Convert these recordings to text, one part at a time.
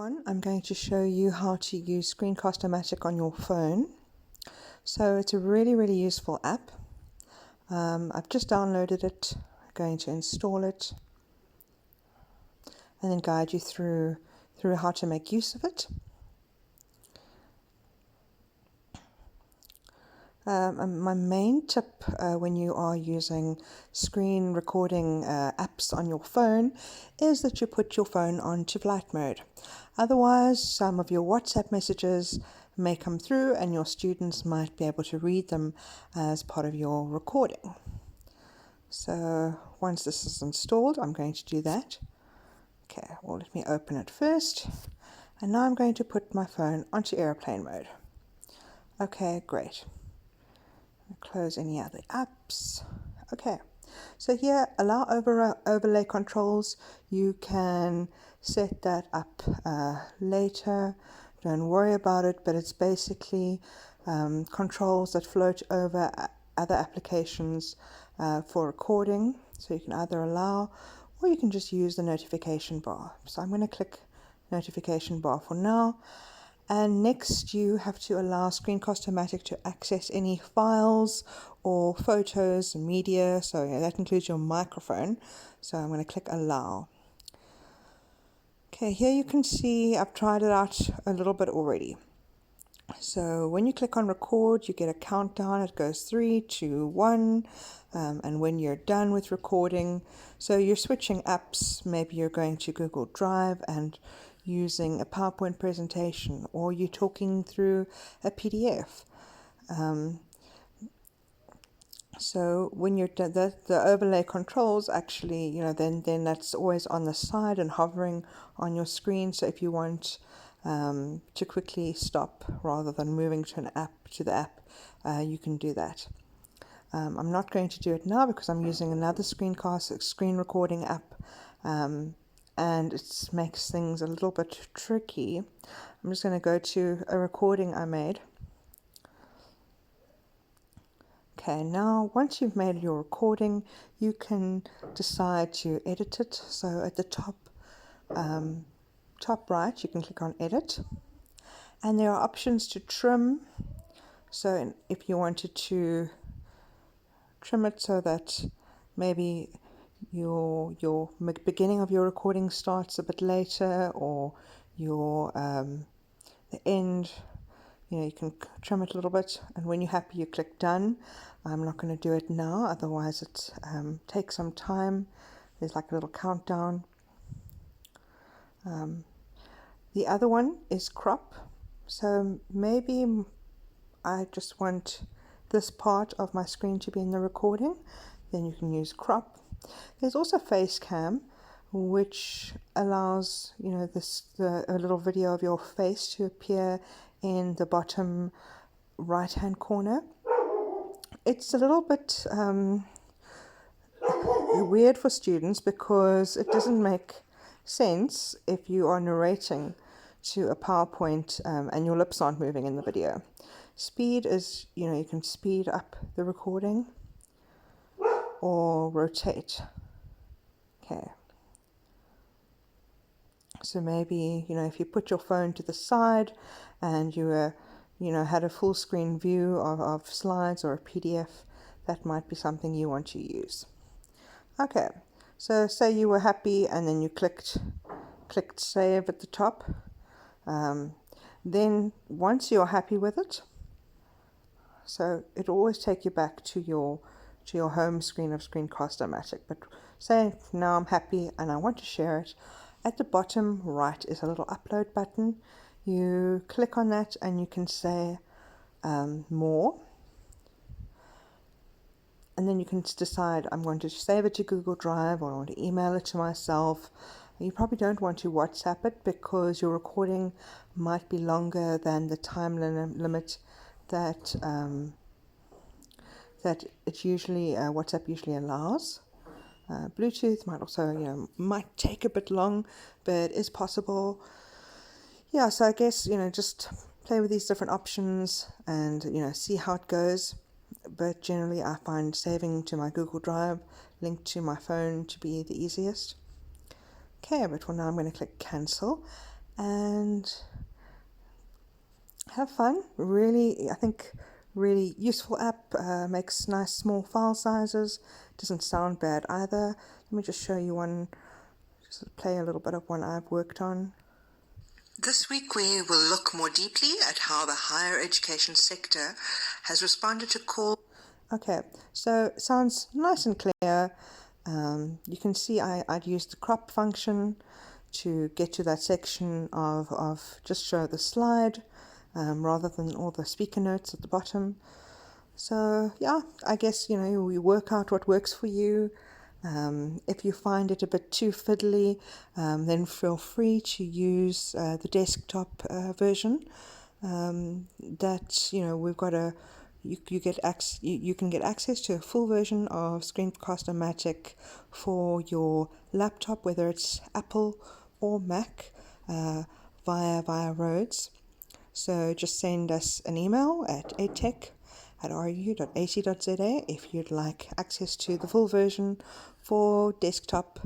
I'm going to show you how to use Screencast-o-matic on your phone. So it's a really useful app. I've just downloaded it. I'm going to install it and then guide you through how to make use of it. My main tip when you are using screen recording apps on your phone is that you put your phone onto flight mode. Otherwise, some of your WhatsApp messages may come through and your students might be able to read them as part of your recording. So once this is installed, I'm going to do that. Okay, well, let me open it first. And now I'm going to put my phone onto airplane mode. Okay, great. Close any other apps. Okay, so here, allow overlay controls. You can set that up later. Don't worry about it, but it's basically controls that float over other applications for recording. So you can either allow or you can just use the notification bar. So I'm going to click notification bar for now. And next you have to allow Screencast-o-matic to access any files or photos and media. So that includes your microphone. So I'm going to click allow. Okay, here you can see I've tried it out a little bit already. So when you click on record, you get a countdown. It goes 3, 2, 1. And when you're done with recording, so you're switching apps. Maybe you're going to Google Drive and using a PowerPoint presentation, or you're talking through a PDF. So when you're done, the overlay controls actually, then that's always on the side and hovering on your screen. So if you want to quickly stop rather than moving to the app, you can do that. I'm not going to do it now because I'm using another screen recording app. And it makes things a little bit tricky. I'm just going to go to a recording I made. Okay, now once you've made your recording, you can decide to edit it. So at the top right, you can click on edit. And there are options to trim. So if you wanted to trim it so that maybe your beginning of your recording starts a bit later, or your the end, you can trim it a little bit, and when you're happy you click done. I'm not going to do it now, otherwise it takes some time. There's like a little countdown. The other one is crop. So maybe I just want this part of my screen to be in the recording, then you can use crop. There's also face cam, which allows a little video of your face to appear in the bottom right hand corner. It's a little bit weird for students because it doesn't make sense if you are narrating to a PowerPoint and your lips aren't moving in the video. Speed is, you can speed up the recording or rotate. Okay. So maybe, if you put your phone to the side and you had a full screen view of slides or a PDF, that might be something you want to use. Okay. So say you were happy and then you clicked save at the top. Then once you're happy with it, so it'll always take you back to your home screen of Screencast-o-matic. But say now I'm happy and I want to share it. At the bottom right is a little upload button. You click on that and you can say more. And then you can decide, I'm going to save it to Google Drive, or I want to email it to myself. You probably don't want to WhatsApp it because your recording might be longer than the time limit that WhatsApp usually allows. Bluetooth might also, might take a bit long, but is possible. Yeah, so I guess, just play with these different options and, see how it goes. But generally I find saving to my Google Drive linked to my phone to be the easiest. Okay, but for now I'm going to click cancel. and have fun. Really, I think really useful app, makes nice small file sizes, doesn't sound bad either. Let me just show you one, just play a little bit of one I've worked on. This week we will look more deeply at how the higher education sector has responded to call. Okay, so it sounds nice and clear. You can see I'd used the crop function to get to that section of just show the slide, rather than all the speaker notes at the bottom. So yeah, I guess, you work out what works for you. If you find it a bit too fiddly, then feel free to use the desktop version. That we've got you can get access to a full version of Screencast-o-matic for your laptop, whether it's Apple or Mac, via Rhodes. So just send us an email at edtech@ru.ac.za if you'd like access to the full version for desktop.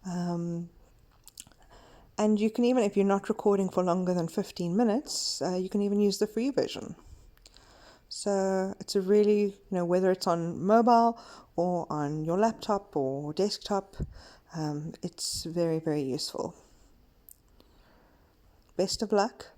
And you can even, if you're not recording for longer than 15 minutes, you can even use the free version. So it's a really, whether it's on mobile or on your laptop or desktop, it's very, very useful. Best of luck.